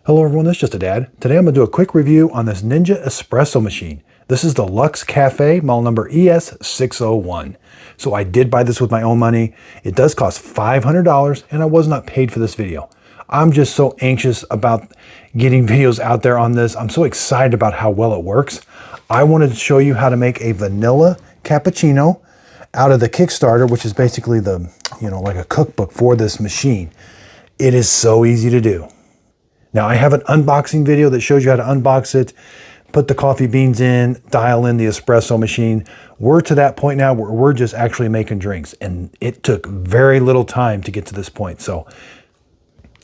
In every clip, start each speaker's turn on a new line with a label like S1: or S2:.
S1: Hello everyone, this is Just a Dad. Today I'm going to do a quick review on this Ninja Espresso machine. This is the Luxe Cafe, model number ES601. So I did buy this with my own money. It does cost $500 and I was not paid for this video. I'm just so anxious about getting videos out there on this. I'm so excited about how well it works. I wanted to show you how to make a vanilla cappuccino out of the Kickstarter, which is basically the, like a cookbook for this machine. It is so easy to do. Now I have an unboxing video that shows you how to unbox it, put the coffee beans in, dial in the espresso machine. We're to that point now where we're just actually making drinks, and it took very little time to get to this point. So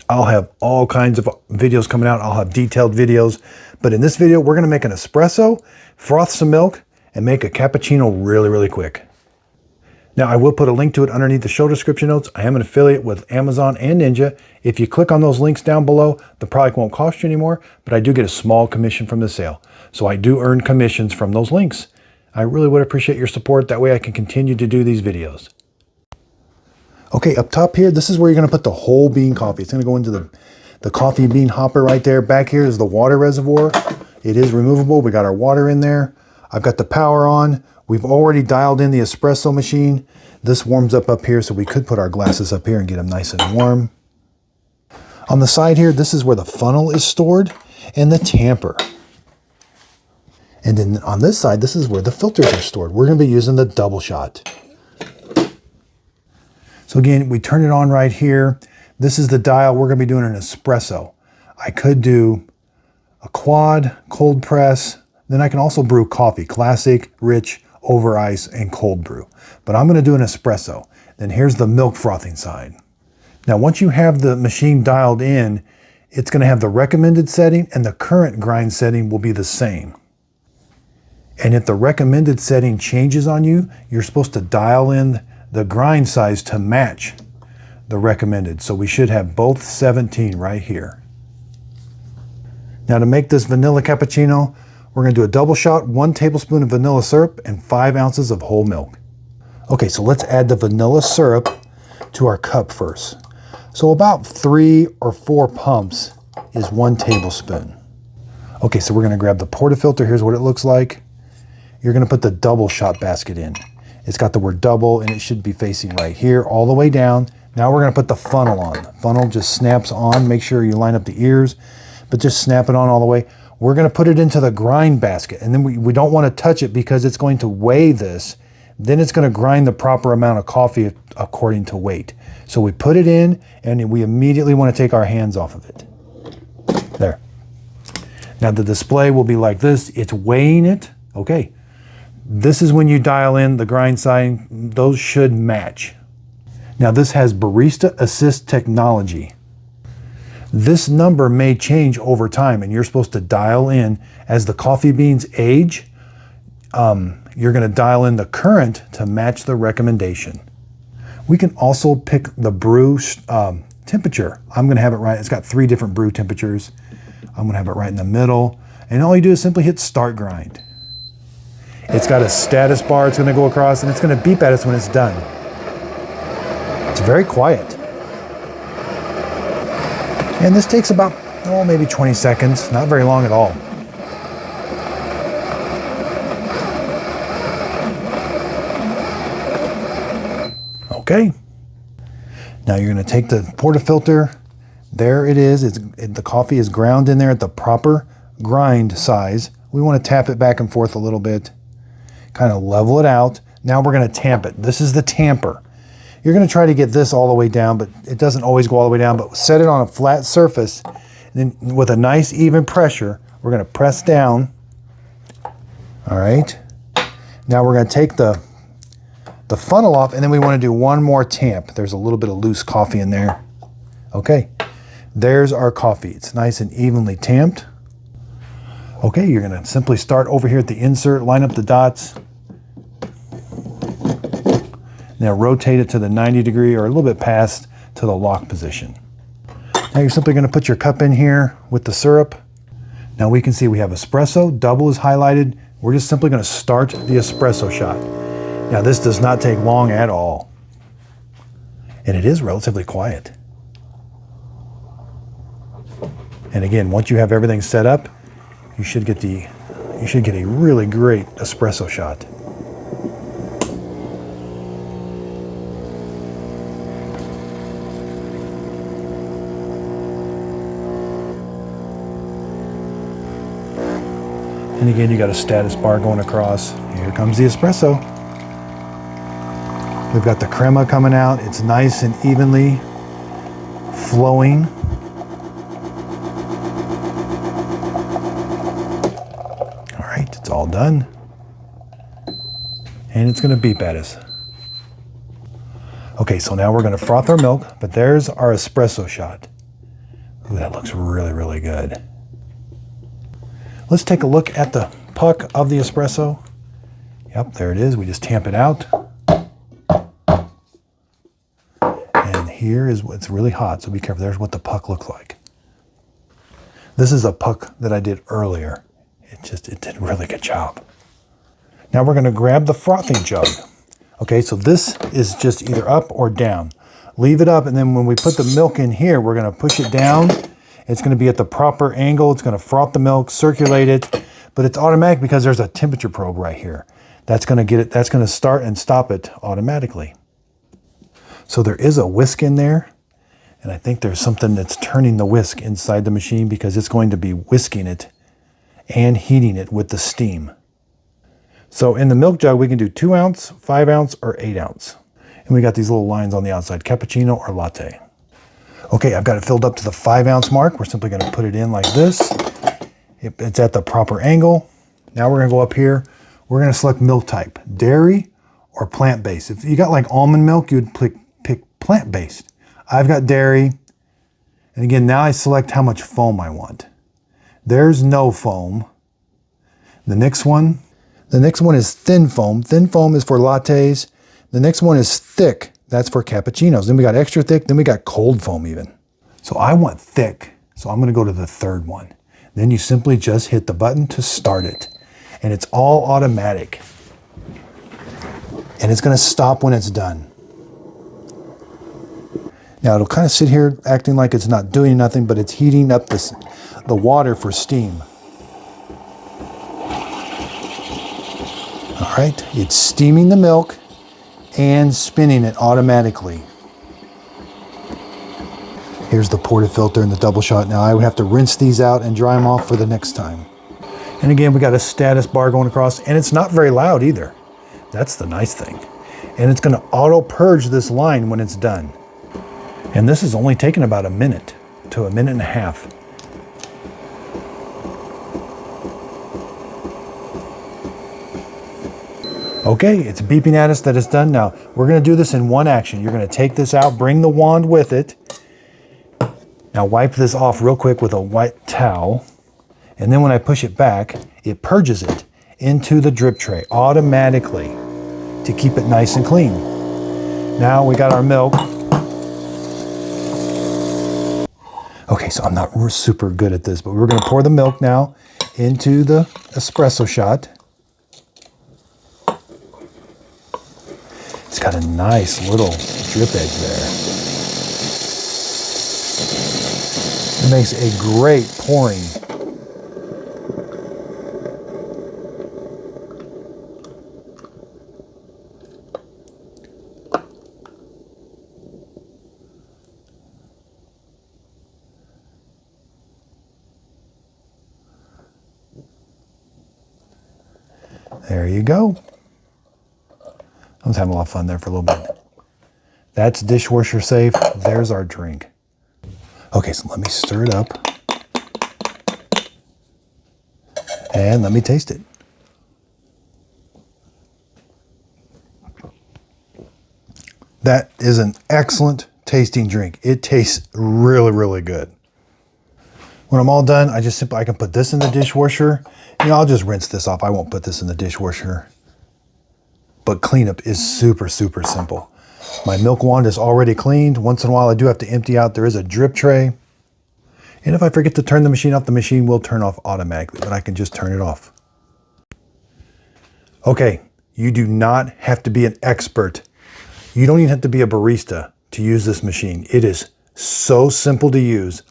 S1: I'll have all kinds of videos coming out. I'll have detailed videos, but in this video, we're gonna make an espresso, froth some milk, and make a cappuccino really, really quick. Now, I will put a link to it underneath the show description notes. I am an affiliate with Amazon and Ninja. If you click on those links down below, the product won't cost you anymore, but I do get a small commission from the sale. So I do earn commissions from those links. I really would appreciate your support. That way I can continue to do these videos. Okay, up top here, this is where you're gonna put the whole bean coffee. It's gonna go into the coffee bean hopper right there. Back here is the water reservoir. It is removable. We got our water in there. I've got the power on. We've already dialed in the espresso machine. This warms up here, so we could put our glasses up here and get them nice and warm. On the side here, this is where the funnel is stored and the tamper. And then on this side, this is where the filters are stored. We're gonna be using the double shot. So again, we turn it on right here. This is the dial. We're gonna be doing an espresso. I could do a quad, cold press, then I can also brew coffee, classic, rich, over ice, and cold brew. But I'm gonna do an espresso. Then here's the milk frothing side. Now, once you have the machine dialed in, it's gonna have the recommended setting and the current grind setting will be the same. And if the recommended setting changes on you, you're supposed to dial in the grind size to match the recommended. So we should have both 17 right here. Now to make this vanilla cappuccino, we're gonna do a double shot, 1 tablespoon of vanilla syrup, and 5 ounces of whole milk. Okay, so let's add the vanilla syrup to our cup first. So about 3 or 4 pumps is 1 tablespoon. Okay, so we're gonna grab the portafilter. Here's what it looks like. You're gonna put the double shot basket in. It's got the word double, and it should be facing right here all the way down. Now we're gonna put the funnel on. The funnel just snaps on. Make sure you line up the ears, but just snap it on all the way. We're gonna put it into the grind basket, and then we don't wanna touch it because it's going to weigh this. Then it's gonna grind the proper amount of coffee according to weight. So we put it in, and we immediately wanna take our hands off of it. There. Now the display will be like this. It's weighing it. Okay. This is when you dial in the grind sign. Those should match. Now this has barista assist technology. This number may change over time, and you're supposed to dial in as the coffee beans age. You're gonna dial in the current to match the recommendation. We can also pick the brew temperature. I'm gonna have it right. It's got 3 different brew temperatures. I'm gonna have it right in the middle. And all you do is simply hit start grind. It's got a status bar it's gonna go across, and it's gonna beep at us when it's done. It's very quiet. And this takes about, maybe 20 seconds, not very long at all. Okay. Now you're gonna take the portafilter. There it is. The coffee is ground in there at the proper grind size. We wanna tap it back and forth a little bit, kind of level it out. Now we're gonna tamp it. This is the tamper. You're gonna try to get this all the way down, but it doesn't always go all the way down, but set it on a flat surface. And then with a nice even pressure, we're gonna press down. All right. Now we're gonna take the funnel off, and then we wanna do one more tamp. There's a little bit of loose coffee in there. Okay, there's our coffee. It's nice and evenly tamped. Okay, you're gonna simply start over here at the insert, line up the dots. Now rotate it to the 90 degree or a little bit past to the lock position. Now you're simply gonna put your cup in here with the syrup. Now we can see we have espresso, double is highlighted. We're just simply gonna start the espresso shot. Now this does not take long at all. And it is relatively quiet. And again, once you have everything set up, you should get a really great espresso shot. And again, you got a status bar going across. Here comes the espresso. We've got the crema coming out. It's nice and evenly flowing. All right, it's all done. And it's gonna beep at us. Okay, so now we're gonna froth our milk, but there's our espresso shot. Ooh, that looks really, really good. Let's take a look at the puck of the espresso. Yep, there it is. We just tamp it out. And here is what's really hot, so be careful. There's what the puck looks like. This is a puck that I did earlier. It did a really good job. Now we're gonna grab the frothing jug. Okay, so this is just either up or down. Leave it up, and then when we put the milk in here, we're gonna push it down. It's going to be at the proper angle. It's going to froth the milk, circulate it, but it's automatic because there's a temperature probe right here. That's going to get it. That's going to start and stop it automatically. So there is a whisk in there, and I think there's something that's turning the whisk inside the machine because it's going to be whisking it and heating it with the steam. So in the milk jug, we can do 2 ounce, 5 ounce, or 8 ounce. And we got these little lines on the outside, cappuccino or latte. Okay, I've got it filled up to the 5 ounce mark. We're simply gonna put it in like this. It's at the proper angle. Now we're gonna go up here. We're gonna select milk type, dairy or plant-based. If you got like almond milk, you'd pick plant-based. I've got dairy. And again, now I select how much foam I want. There's no foam. The next one is thin foam. Thin foam is for lattes. The next one is thick. That's for cappuccinos. Then we got extra thick, then we got cold foam even. So I want thick, so I'm gonna go to the third one. Then you simply just hit the button to start it. And it's all automatic. And it's gonna stop when it's done. Now it'll kind of sit here acting like it's not doing nothing, but it's heating up the water for steam. All right, it's steaming the milk and spinning it automatically. Here's the portafilter and the double shot. Now I would have to rinse these out and dry them off for the next time. And again, we got a status bar going across, and it's not very loud either. That's the nice thing. And it's gonna auto purge this line when it's done. And this is only taking about a minute to a minute and a half. Okay, it's beeping at us that it's done. Now, we're gonna do this in one action. You're gonna take this out, bring the wand with it. Now wipe this off real quick with a white towel. And then when I push it back, it purges it into the drip tray automatically to keep it nice and clean. Now we got our milk. Okay, so I'm not super good at this, but we're gonna pour the milk now into the espresso shot. It's got a nice little drip edge there. It makes a great pouring. There you go. I was having a lot of fun there for a little bit. That's dishwasher safe. There's our drink. Okay, so let me stir it up. And let me taste it. That is an excellent tasting drink. It tastes really, really good. When I'm all done, I can put this in the dishwasher. You know, I'll just rinse this off. I won't put this in the dishwasher. But cleanup is super, super simple. My milk wand is already cleaned. Once in a while, I do have to empty out. There is a drip tray. And if I forget to turn the machine off, the machine will turn off automatically, but I can just turn it off. Okay, you do not have to be an expert. You don't even have to be a barista to use this machine. It is so simple to use.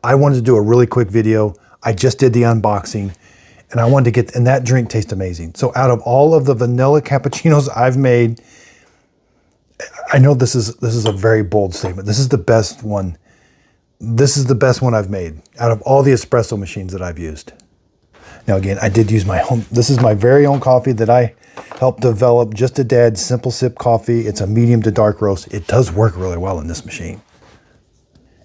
S1: I wanted to do a really quick video. I just did the unboxing, and I wanted to get, and that drink tastes amazing. So out of all of the vanilla cappuccinos I've made, I know this is a very bold statement. This is the best one. This is the best one I've made out of all the espresso machines that I've used. Now again, I did use my own, this is my very own coffee that I helped develop, just a dead simple sip coffee. It's a medium to dark roast. It does work really well in this machine.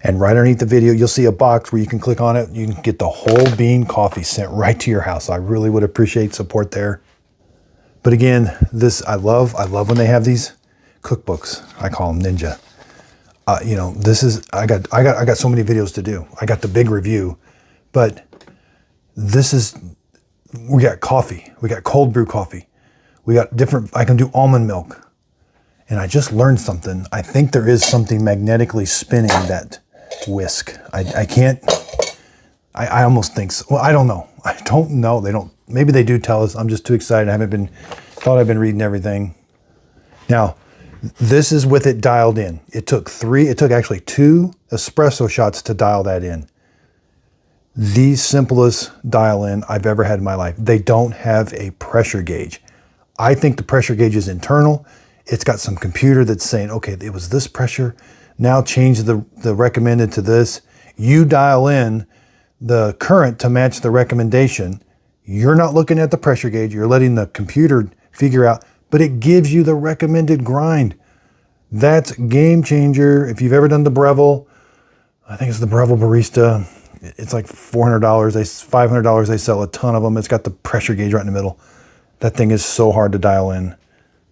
S1: And right underneath the video, you'll see a box where you can click on it. You can get the whole bean coffee sent right to your house. I really would appreciate support there. But again, this, I love when they have these cookbooks. I call them Ninja. You know, this is, I got so many videos to do. I got the big review, but this is, we got coffee. We got cold brew coffee. We got different, I can do almond milk. And I just learned something. I think there is something magnetically spinning that whisk. I can't, I almost think so. Well, I don't know. I don't know. They don't, maybe they do tell us. I'm just too excited. I haven't been, thought I've been reading everything. Now, this is with it dialed in. It took actually 2 espresso shots to dial that in. The simplest dial in I've ever had in my life. They don't have a pressure gauge. I think the pressure gauge is internal. It's got some computer that's saying, okay, it was this pressure. Now change the recommended to this. You dial in the current to match the recommendation. You're not looking at the pressure gauge. You're letting the computer figure out, but it gives you the recommended grind. That's game changer. If you've ever done the Breville, I think it's the Breville Barista. It's like $400, $500. They sell a ton of them. It's got the pressure gauge right in the middle. That thing is so hard to dial in.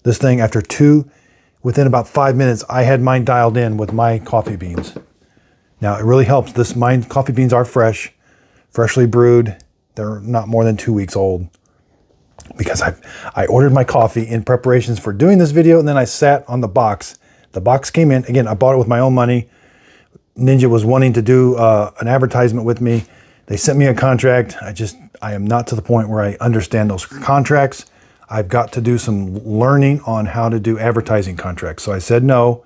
S1: This thing, after 2, within about 5 minutes, I had mine dialed in with my coffee beans. Now, it really helps. Mine coffee beans are fresh, freshly brewed. They're not more than 2 weeks old. Because I ordered my coffee in preparations for doing this video, and then I sat on the box. The box came in. Again, I bought it with my own money. Ninja was wanting to do an advertisement with me. They sent me a contract. I am not to the point where I understand those contracts. I've got to do some learning on how to do advertising contracts. So I said no.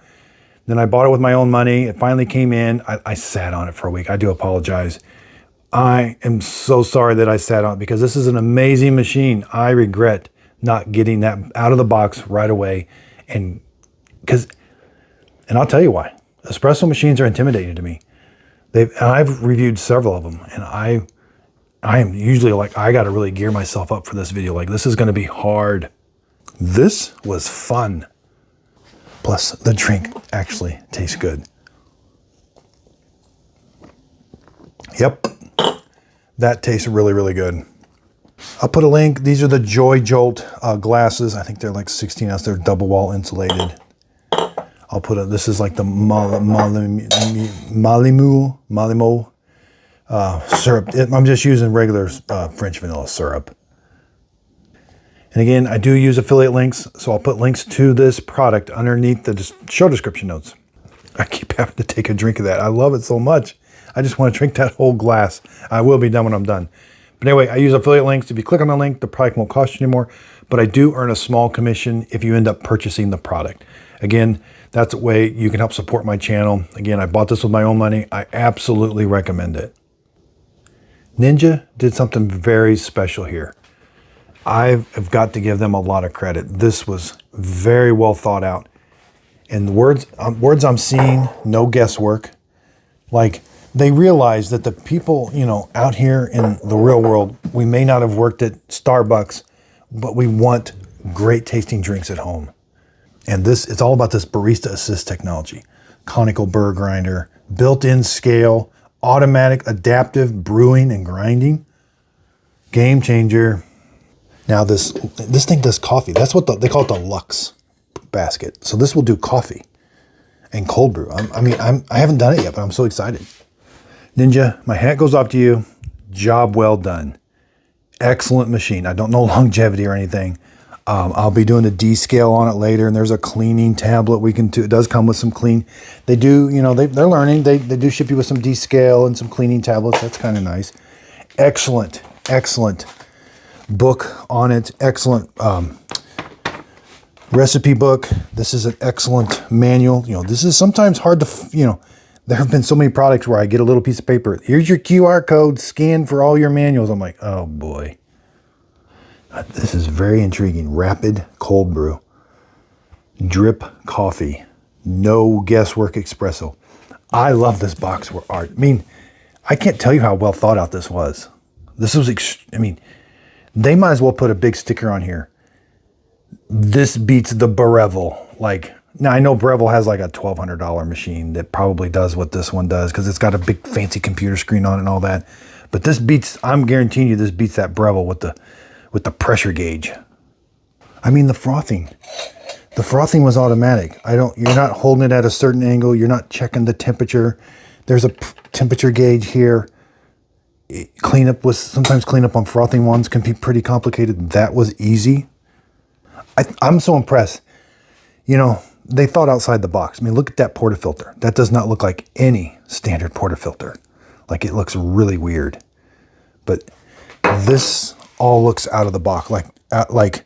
S1: Then I bought it with my own money. It finally came in. I sat on it for a week. I do apologize. I am so sorry that I sat on it because this is an amazing machine. I regret not getting that out of the box right away. And I'll tell you why. Espresso machines are intimidating to me. I've reviewed several of them, and I am usually like, I got to really gear myself up for this video. Like, this is going to be hard. This was fun. Plus, the drink actually tastes good. Yep, that tastes really, really good. I'll put a link. These are the Joy Jolt glasses. I think they're like 16 ounce. They're double wall insulated. I'll put this is like the Malimo syrup. I'm just using regular French vanilla syrup. And again, I do use affiliate links, so I'll put links to this product underneath the show description notes. I keep having to take a drink of that. I love it so much. I just want to drink that whole glass. I will be done when I'm done. But anyway, I use affiliate links. If you click on the link, the product won't cost you anymore, but I do earn a small commission if you end up purchasing the product. Again, that's a way you can help support my channel. Again, I bought this with my own money. I absolutely recommend it. Ninja did something very special here. I've got to give them a lot of credit. This was very well thought out. And the words I'm seeing, no guesswork. Like, they realize that the people, you know, out here in the real world, we may not have worked at Starbucks, but we want great tasting drinks at home. And it's all about this barista assist technology. Conical burr grinder, built-in scale, automatic adaptive brewing and grinding. Game changer. Now this thing does coffee. That's what they call it, the Luxe basket. So this will do coffee and cold brew. I haven't done it yet, but I'm so excited. Ninja, my hat goes off to you. Job well done. Excellent machine. I don't know longevity or anything. I'll be doing a D-scale on it later, and there's a cleaning tablet we can do. It does come with some clean. They do, you know, they're learning. They do ship you with some D-scale and some cleaning tablets. That's kind of nice. Excellent, excellent book on it. Excellent recipe book. This is an excellent manual. You know, this is sometimes hard to, you know, There have been so many products where I get a little piece of paper. Here's your QR code, scan for all your manuals. I'm like, oh boy. This is very intriguing. Rapid cold brew. Drip coffee. No guesswork espresso. I love this box art. I mean, I can't tell you how well thought out this was. This was, they might as well put a big sticker on here. This beats the Breville. Like, now I know Breville has like a $1,200 machine that probably does what this one does because it's got a big fancy computer screen on it and all that. But this beats, I'm guaranteeing you this beats that Breville with the pressure gauge. I mean, the frothing. The frothing was automatic. You're not holding it at a certain angle. You're not checking the temperature. There's a temperature gauge here. Sometimes cleanup on frothing ones can be pretty complicated. That was easy. I'm so impressed. You know, they thought outside the box. I mean, look at that portafilter. That does not look like any standard portafilter. Like, it looks really weird. But this all looks out of the box, like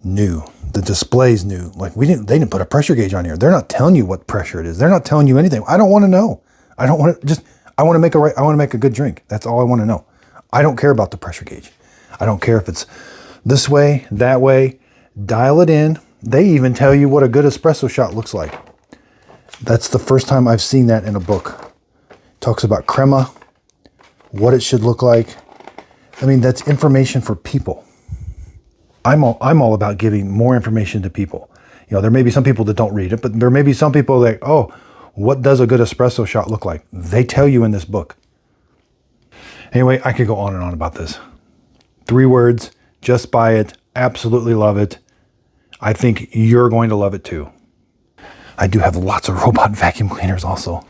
S1: new. The display's new. Like, they didn't put a pressure gauge on here. They're not telling you what pressure it is. They're not telling you anything. I don't want to know. I want to make a good drink. That's all I want to know. I don't care about the pressure gauge. I don't care if it's this way, that way. Dial it in. They even tell you what a good espresso shot looks like. That's the first time I've seen that in a book. It talks about crema, what it should look like. I mean, that's information for people. I'm all about giving more information to people. You know, there may be some people that don't read it, but there may be some people that, oh, what does a good espresso shot look like? They tell you in this book. Anyway, I could go on and on about this. 3 words, just buy it, absolutely love it. I think you're going to love it too. I do have lots of robot vacuum cleaners also,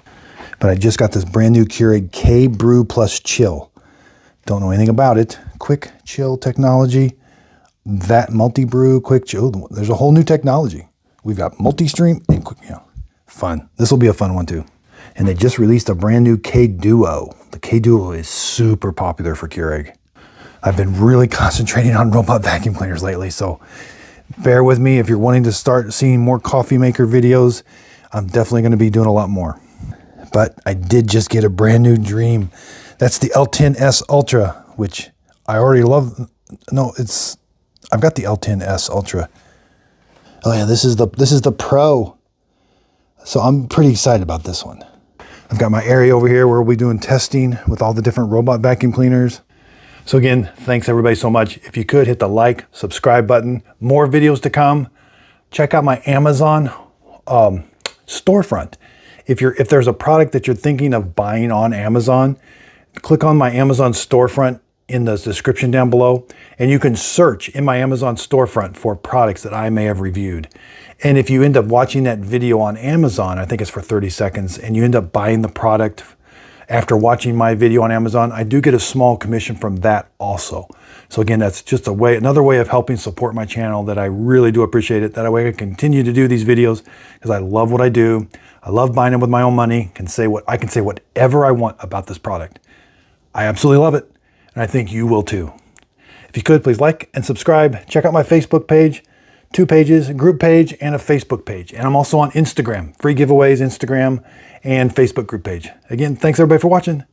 S1: but I just got this brand new Keurig K Brew Plus Chill. Don't know anything about it. Quick chill technology. That multi-brew, quick chill. There's a whole new technology. We've got multi-stream and quick, fun. This will be a fun one too. And they just released a brand new K Duo. The K Duo is super popular for Keurig. I've been really concentrating on robot vacuum cleaners lately, so bear with me if you're wanting to start seeing more coffee maker videos. I'm definitely going to be doing a lot more. But I did just get a brand new dream. That's the L10S Ultra, which I already love. No, I've got the L10S Ultra. Oh yeah, this is the Pro. So I'm pretty excited about this one. I've got my area over here where we'll be doing testing with all the different robot vacuum cleaners. So again, thanks everybody so much. If you could hit the like, subscribe button, more videos to come. Check out my Amazon storefront. If there's a product that you're thinking of buying on Amazon, click on my Amazon storefront in the description down below, and you can search in my Amazon storefront for products that I may have reviewed. And if you end up watching that video on Amazon, I think it's for 30 seconds, and you end up buying the product after watching my video on Amazon, I do get a small commission from that also. So again, that's just another way of helping support my channel that I really do appreciate it. That way I can continue to do these videos because I love what I do. I love buying them with my own money. I can say whatever I want about this product. I absolutely love it. And I think you will too. If you could, please like and subscribe. Check out my Facebook page, 2 pages, a group page, and a Facebook page. And I'm also on Instagram, free giveaways, Instagram, and Facebook group page. Again, thanks everybody for watching.